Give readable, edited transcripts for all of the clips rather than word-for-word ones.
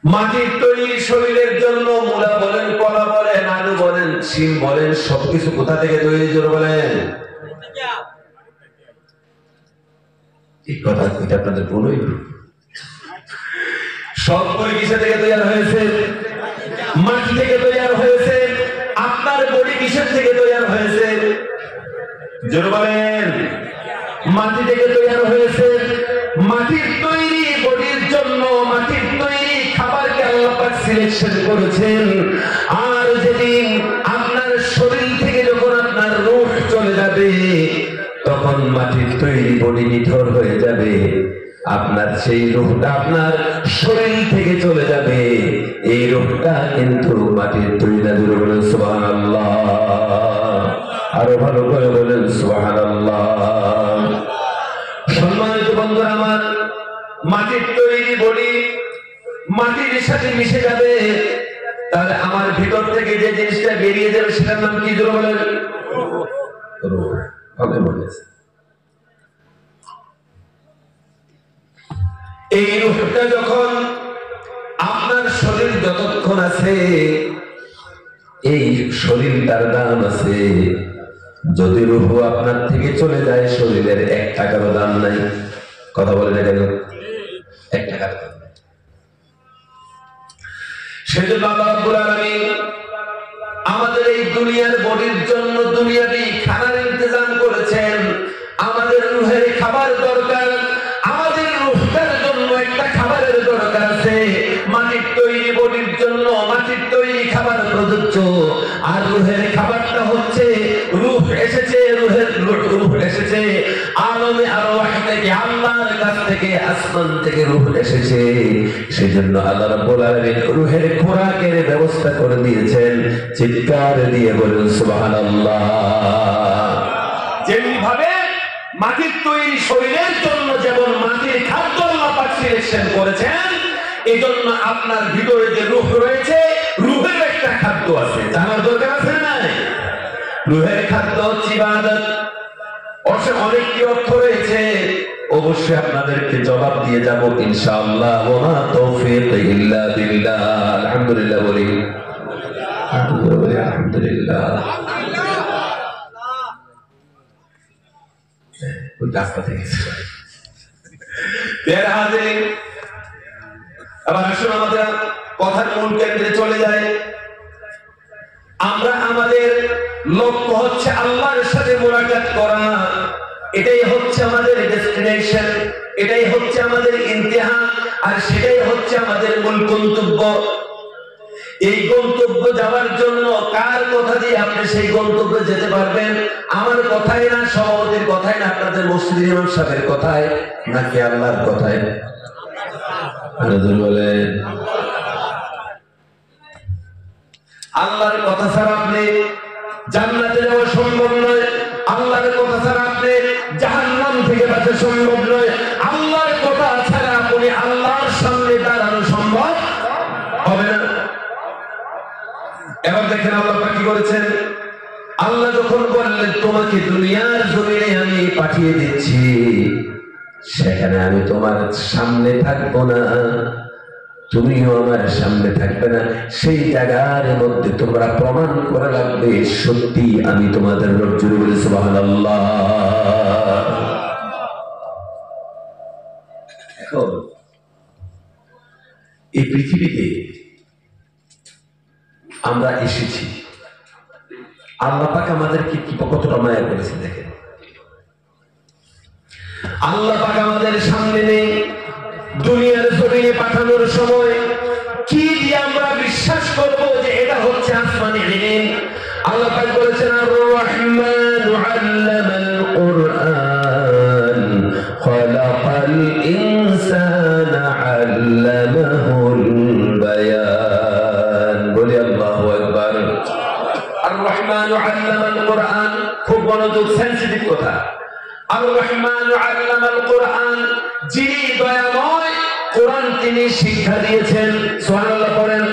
মাটির তৈরি শরীরের জন্য মূলা বলেন, কলা বলেন, আলু বলেন, শিম বলেন, সবকিছু কোথা থেকে তৈরি জোরে বলেন? এই কথা এটা আপনাদের বলই, সবগুলি কিসে থেকে তৈরি হয়েছে? মাটি থেকে তৈরি হয়েছে। আপনার বডি কিসের থেকে তৈরি হয়েছে? জোরে বলেন। মাটি থেকে তৈরি হয়েছে। মাটির তৈরি বডির জন্য মাটির তৈরি খাবারকে আল্লাহ পাক সিলেকশন করেছেন। আর যেদিন আপনার শরীর থেকে যখন আপনার রূহ চলে যাবে, তখন মাটির তৈরি বডি নিথর হয়ে যাবে। আপনার সেই রূহটা আপনার শরীর থেকে চলে যাবে। এই রূহটা কিন্তু মাটির তৈরি না। জোরে বলেন সুবহানাল্লাহ। আরো ভালো করে বলেন সুবহানাল্লাহ। সম্মানিত বন্ধুরা আমার, মাটির তৈরি বডি মাটির সাথে মিশে যাবে, তাহলে আমার ভিতর থেকে যে জিনিসটা বেরিয়ে যাবে সেটার নাম কি? জোরে বলেন রূহ। ভালো বলেছে। এই রূহটা যখন আপনার শরীর যতক্ষণ আছে, এই শরীরটার দাম আছে। যদি রূহ আপনার থেকে চলে যায়, শরীরের 1 টাকারও দাম নাই। কথা বলে না কেন? 1 টাকার দাম নাই। সেজন্য আল্লাহ রাব্বুল আলামিন আমাদের এই দুনিয়ার বডির জন্য দুনিয়াবি খানার ইন্তজাম করেছেন। আমাদের রূহের খাবার দরকার। আমাদের রূহটার জন্য একটা খাবারের দরকার আছে। মাটির তৈরি বডির জন্য মাটির তৈরি খাবার প্রযোজ্য। আর রূহের খাবারটা হচ্ছে রূহ এসেছে, রূহ এসেছে আলমে আরওয়াহ থেকে, আল্লাহর কাছ থেকে, আসমান থেকে রূহ এসেছে। সেজন্য আল্লাহ রাব্বুল আলামিন রূহের খোরাকের ব্যবস্থা করে দিয়েছেন। চিৎকার দিয়ে বলুন সুবহানাল্লাহ। যেমনি ভাবে মাটির তৈরি শরীরের জন্য যেমন মাটির খাদ্য আল্লাহ পাক সিলেকশন করেছেন, এই জন্য আপনার ভিতরে যে রূহ রয়েছে, রূহের একটা খাদ্য আছে। জানার দরকার আছে না? রূহের খাদ্য হচ্ছে ইবাদত। অনেক কি অর্থ রয়েছে, অবশ্যই আপনাদেরকে জবাব দিয়ে যাব ইনশাআল্লাহ। ওয়া মা তাওফীক ইল্লা বিল্লাহ। আলহামদুলিল্লাহ বলি, আলহামদুলিল্লাহ। ওই রাস্তা থেকে আবার আসুন আমাদের কথার মূল কেন্দ্রে চলে যায়। আমরা আমাদের লক্ষ্য হচ্ছে আল্লাহর সাথে মুলাকাত করা। এটাই হচ্ছে আমাদের ডেস্টিনেশন, এটাই হচ্ছে আমাদের ইমতিহান, আর সেটাই হচ্ছে আমাদের মূল গন্তব্য। এই গন্তব্য যাওয়ার জন্য কার কথা দিয়ে আপনি সেই গন্তব্যে যেতে পারবেন? আমার কথাই না, সভাপতির কথাই না, আপনাদের মসজিদ ইমাম সাহেবের কথায়, নাকি আল্লাহর কথায়? বলেন আল্লাহর কথা ছাড়া আপনি জান্নাতে যাওয়া সম্ভব নয়। আল্লাহর কথা ছাড়া আপনি জাহান্নাম থেকে বাঁচা সম্ভব নয়। আল্লাহর কথা ছাড়া আপনি আল্লাহর সামনে দাঁড়ানো সম্ভব হবে না। এবার দেখেন আল্লাহ কি করেছেন। আল্লাহ যখন বললেন তোমাকে দুনিয়ার জমিনে আমি পাঠিয়ে দিচ্ছি, সেখানে আমি তোমার সামনে থাকবো না, তুমিও আমার সামনে থাকবে না। সেই জায়গার মধ্যে তোমরা প্রমাণ করা লাগবে সত্যি আমি তোমাদের রব। জোরে বলে সুবহানাল্লাহ। এখন এই পৃথিবীতে আমরা এসেছি, আল্লাহ পাক আমাদেরকে কি কতটা মায়া করেছে দেখেন। আল্লাহ পাক আমাদের সামনে নেই, দুনিয়ার জমিনে পাঠানোর সময় কি দিয়ে আমরা বিশ্বাস করব যে এটা হচ্ছে আসমানি ইলম? আল্লাহ পাক বলেছেন আর রহমানু আল্লামাল কুরআন খালাকাল ইনসানা আল্লামাহুল বায়ান। বলি আল্লাহু আকবার। আর রহমানু আল্লামাল কুরআন, খুব মনোযোগ, সেনসিটিভ কথা। আর রহমানু আল্লামাল কুরআন, যিনি দয়াময়, কোরআন তিনি শিক্ষা দিয়েছেন। সুবহানাল্লাহ পড়েন।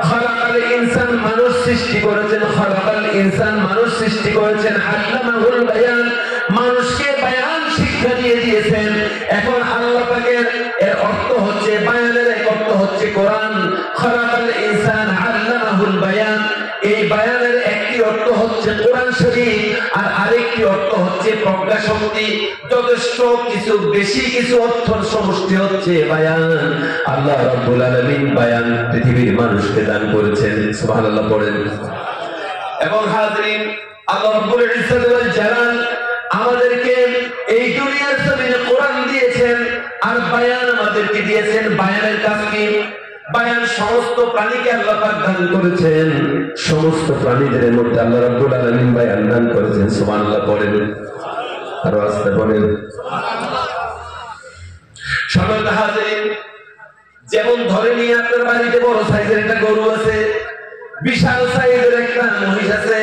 খালাকাল ইনসান, মানুষ সৃষ্টি করেছেন। খালাকাল ইনসান, মানুষ সৃষ্টি করেছেন। আল্লামাহুল বায়ান, মানুষকে বায়ান শিক্ষা দিয়ে দিয়েছেন। দিয়েছেন। এখন আল্লাহ পাকের এর অর্থ হচ্ছে, বায়ানের এক অর্থ হচ্ছে কোরআন। খালাকাল ইনসান আল্লামাহুল বায়ান, এই বায়ানের একটি অর্থ হচ্ছে কোরআন শরীফ, আর আরেকটি অর্থ হচ্ছে প্রজ্ঞা শক্তি। যথেষ্ট কিছু বেশি কিছু অর্থের সমষ্টি হচ্ছে বায়ান। আল্লাহ রাব্বুল আলামিন বায়ান পৃথিবীর মানুষকে দান করেছেন। সুবহানাল্লাহ পড়েন। এবং হাজরিন, আল্লাহ রাব্বুল ইজ্জত ওয়াল জালাল আমাদেরকে এই দুনিয়ার জমিনে কোরআন দিয়েছেন, আর বায়ান আমাদেরকে দিয়েছেন। বায়ানের কাজ কি? বায়ান সমস্ত প্রাণীকে আল্লাহ পাক দান করেছেন। সমস্ত প্রাণীদের মধ্যে আল্লাহ রাব্বুল আলামিন বায়ান দান করেছেন। সুবহানাল্লাহ পড়েন, আর আস্তে পড়েন। সম্মানিত হাজরিন, যেমন ধরে নিয়ে আপনার বাড়িতে বড় সাইজের একটা গরু আছে, বিশাল সাইজের একটা মহিষ আছে,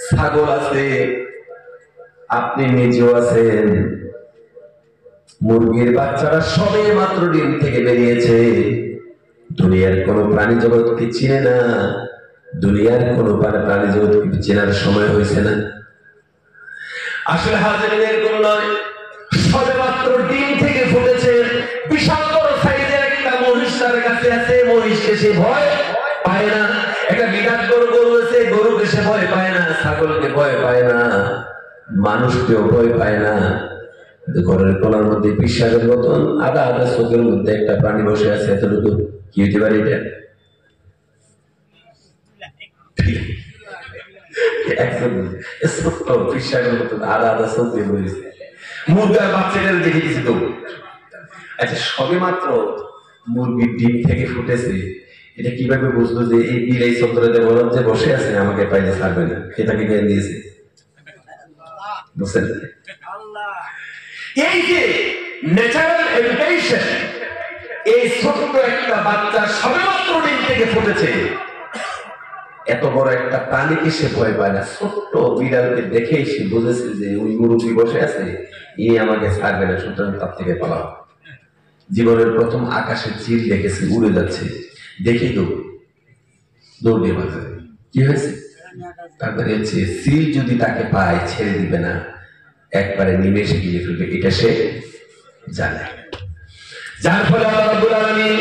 ছাগল আছে, আপনি নিজেও আছেন, মুরগির বাচ্চারা সবে মাত্র ডিম থেকে বেরিয়েছে। দুনিয়ার কোন প্রাণী জগৎকে চিনে না, দুনিয়ার কোন প্রাণী জগৎকে চেনার সময় হয়েছে না। আসলে হাজিরের কোন নয়, সবে মাত্র ডিম থেকে ফুটেছে, বিশাল বড় সাইজের একটা মহিষ তার কাছে আছে। মহিষকে সে ভয় পায় না। একটা বিরাট বড় গরু আছে, গরুকে সে ভয় পায় না, ছাগলকে ভয় পায় না, মানুষকেও ভয় পায় না। ঘরের কোনার মধ্যে পিসাবের মতন আধা আধা চোখের মধ্যে একটা প্রাণী বসে আছে। এতটুকু কি হইতে পারে? এটা পিসাবের মতন আধা আধা চোখ দিয়ে বসেছে। মুরগার বাচ্চাদের দেখে দিয়েছে তো। আচ্ছা, সবে মাত্র মুরগির ডিম থেকে ফুটেছে, এটা কিভাবে বুঝলো যে এই বিলাই চন্দ্রদে বলদ যে বসে আছে আমাকে পাইলে ছাড়বে না? এটাকে জ্ঞান দিয়েছে, বুঝছেন? এই যে ন্যাচারাল এডুকেশন, এই ছোট্ট একটা বাচ্চা সবেমাত্র ডিম থেকে ফুটেছে, এত বড় একটা প্রাণীকে সে ভয় পায় না। ছোট্ট বিড়ালকে দেখেই সে বুঝেছে যে ওই মুরগি বসে আছে, এই আমাকে ছাড়বে না, সুতরাং তার থেকে পালাও। জীবনের প্রথম আকাশে চিল দেখেছে, উড়ে যাচ্ছে, দেখে দৌড় দিয়ে বাজে। কি হয়েছে? তারপরে হচ্ছে চিল যদি তাকে পায় ছেড়ে দিবে না, একবারে নিমেষে গিয়ে ফেলবে, এটা সে জানে। যার ফলে আল্লাহ রাব্বুল আলামিন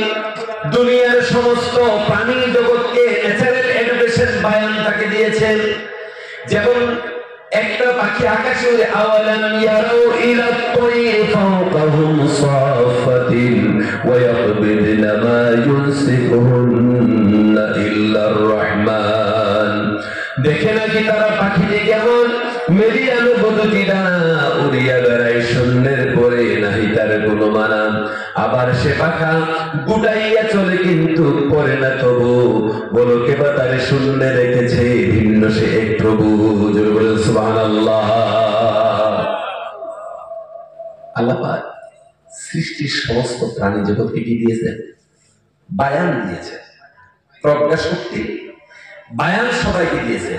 দুনিয়ার সমস্ত প্রাণী জগৎকে ন্যাচারাল এডুকেশন বায়ান তাকে দিয়েছেন। যেমন একটা পাখি আকাশে উড়ে, আওয়ালাম ইয়ারাউ ইলা তায়রি ফাওকাহুম সাফাতিন ওয়া ইয়াকবিদনা মা ইউমসিকুহুন্না ইল্লার রহমান। দেখে নাকি তারা পাখিটি কেমন মেরিয়ানো বদতি ডানা উড়িয়া বেড়ায় শূন্যের পরে, নাহি তার কোনো মানা। আবার সে পাখা গুটাইয়া চলে কিন্তু পরে না তবু, বলো কেবা তারে শূন্যে রেখেছে ভিন্ন সে এক প্রভু। জোরে বলেন সুবহানাল্লাহ। আল্লাহ পাক সৃষ্টির সমস্ত প্রাণী জগৎকে কি দিয়েছেন? বায়ান দিয়েছে, প্রজ্ঞা শক্তি, বায়ান সবাইকে দিয়েছে।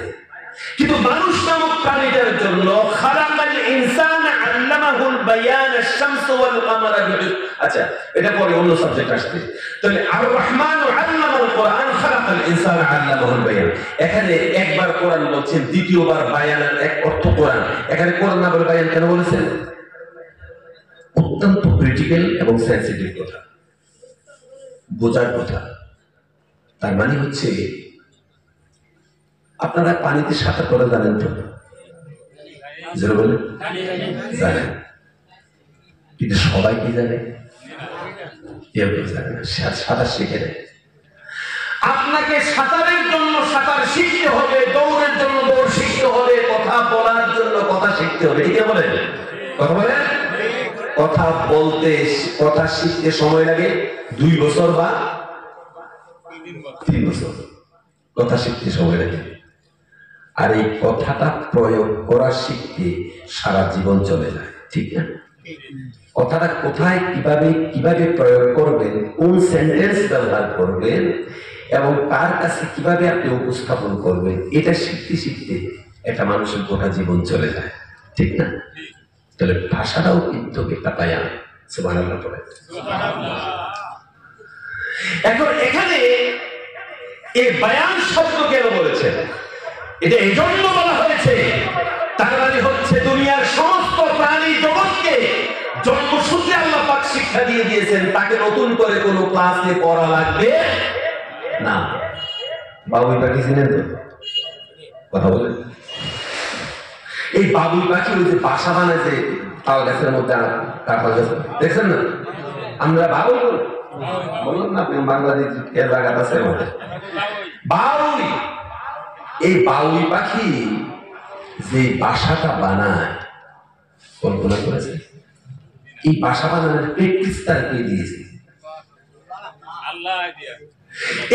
কিন্তু মানুষ নামক প্রাণীদের জন্য খালাকাল ইনসান আল্লামাহুল বায়ান আশ-শামস ওয়াল কামারা বিল। আচ্ছা, এটা পরে অন্য সাবজেক্ট আসছে। তাহলে আর রহমান আল্লামাল কোরআন খালাকাল ইনসান আল্লামাহুল বায়ান, এখানে একবার কোরআন বলছেন, দ্বিতীয়বার বায়ানের এক অর্থ কোরআন। এখানে কোরআন না বলে বায়ান কেন বলেছেন? অত্যন্ত ক্রিটিক্যাল এবং সেনসিটিভ কথা, বোঝার কথা। তার মানে হচ্ছে, আপনারা পানিতে সাঁতার করে জানেন তো? জোরে বলেন। জানেন, কিন্তু সবাই কি জানে? কেউ কেউ জানে না, সাঁতার শিখে নেয়। আপনাকে সাঁতারের জন্য সাঁতার শিখতে হবে, দৌড়ের জন্য দৌড় শিখতে হবে, কথা বলার জন্য কথা শিখতে হবে। ঠিক বলেন? কথা বলেন। কথা বলতে, কথা শিখতে সময় লাগে 2 বছর বা 3 বছর, কথা শিখতে সময় লাগে। আর এই কথাটা প্রয়োগ করা শিখতে সারা জীবন চলে যায়। ঠিক না? কথাটা কোথায় কিভাবে প্রয়োগ করবেন, কোন সেন্টেন্স ব্যবহার করবেন এবং কার কাছে কিভাবে আপনি উপস্থাপন করবেন, এটা শিখতে শিখতে একটা মানুষের গোটা জীবন চলে যায়। ঠিক না? তাহলে ভাষাটাও কিন্তু একটা বায়ান। সুবহানাল্লাহ পড়ে। এখন এখানে এই বায়ান শব্দ কেন বলেছেন? এটা এই জন্য বলা হয়েছে, তার মানে হচ্ছে দুনিয়ার সমস্ত প্রাণী জগৎকে দিয়ে দিয়েছেন, তাকে নতুন করে কোনো ক্লাসে পড়া লাগবে না। বাবুই পাখি চিনেন তো? কথা বলেন। এই বাবুই পাখি ওই যে বাসা বানাইছে তাল গাছের মধ্যে, কাঁঠাল গাছ, দেখছেন না? আমরা বাবুই বলুন না, আপনি বাংলাদেশ জায়গাটা আছে বাবুই। এই বাবুই পাখি যে বাসাটা বানায়, কল্পনা করেছে? এই বাসা বানানোর প্র্যাকটিস তাকে দিয়েছে।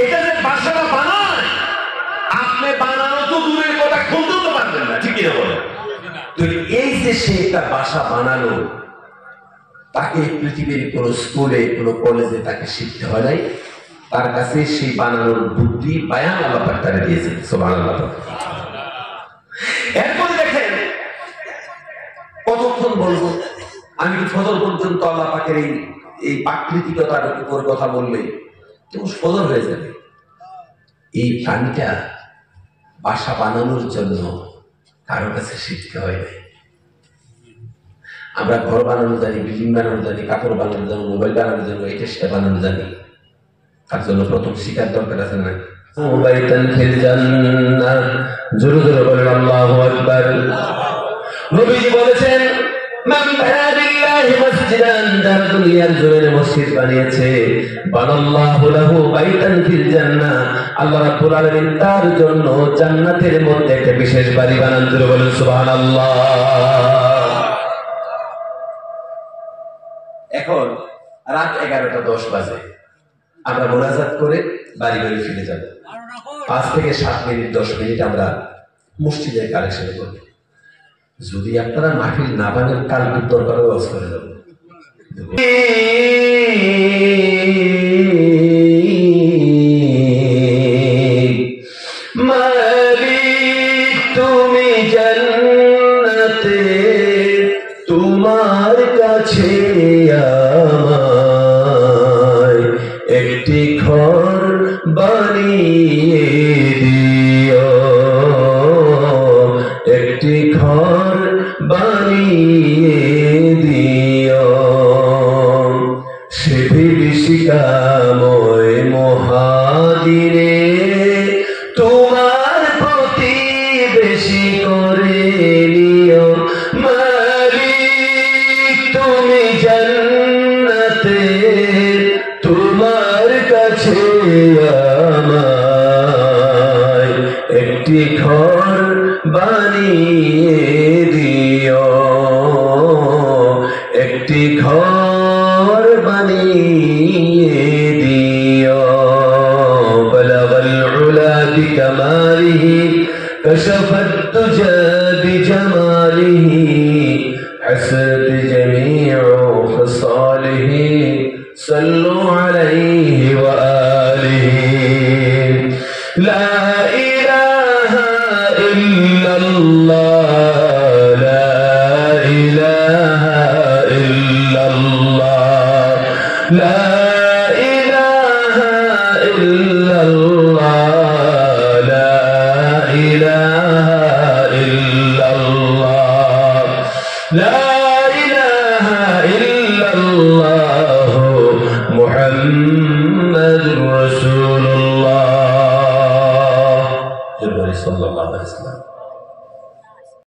এটা যে বাসাটা বানায়, আপনি বানানো তো দূরের কথা, খুলতে তো পারবেন না, ঠিক না বলেন? তো এই যে সে একটা বাসা বানালো, তাকে পৃথিবীর কোন স্কুলে কোন কলেজে তাকে শিখতে হয় নাই, তার কাছে সেই বানানোর বুদ্ধি বায়ান আল্লাহ পাক তাকে দিয়েছে। সুবহানাল্লাহ। এরপরে দেখেন কতক্ষণ বলবো আমি, ফজর পর্যন্ত আল্লাহ পাকের এই প্রাকৃতিকতার উপর কথা বললে তো ফজর হয়ে যাবে। এই প্রাণীটা বাসা বানানোর জন্য কারো কাছে শিখতে হয় না। আমরা ঘর বানানো জানি, বিল্ডিং বানানো জানি, কাপড় বানানো জানি, মোবাইল বানানো জানি, এটা সেটা বানানো জানি, তার জন্য প্রথম শিকার দরকার আছে না? বাইতান ফিল জান্নাহ, জোরে জোরে বলেন আল্লাহু আকবার। নবীজি বলেছেন, মান বানা লিল্লাহি মসজিদান, যারা দুনিয়ার জমিনে মসজিদ বানিয়েছে, বানাল্লাহু লাহু বাইতান ফিল জান্নাহ, আল্লাহ রাব্বুল আলামিন তার জন্য জান্নাতের মধ্যে একটা বিশেষ বাড়ি বানান। জোরে বলেন সুবহানাল্লাহ। এখন রাত 11:10 বাজে, আমরা মোনাজাত করে বাড়ি বাড়ি ফিরে যাব। 5 থেকে 7 মিনিট 10 মিনিট আমরা মসজিদের কালেকশন করব। যদি আপনারা মাহফিল না বানেন, কালকে দরকার ওয়াজ করে দেব। মালিক তুমি জান্নাতে, তোমার কাছে আমায় একটি ঘর বানিয়ে দিও, একটি ঘর বানিয়ে দিও। সে বিভীষিকাময় মহাদিনে তোমার প্রতিবেশী করে নিও। মালিক তুমি জান্নাতে, তোমার কাছে আমায় একটি ঘর বানিয়ে দিও, একটি ঘর বানিয়ে দিও। বলগল উলা বিকামালিহি, কশফত তুজা বিজামালিহি, হাসত জমিউ খসালিহি, সাল্লু আলাইহি ওয়া আলিহি। লা ইলাহা ইল্লাল্লাহ, লা ইলাহা ইল্লাল্লাহ, লা ইলাহা ইল্লাল্লাহ, লা ইলাহা ইল্লাল্লাহ, লা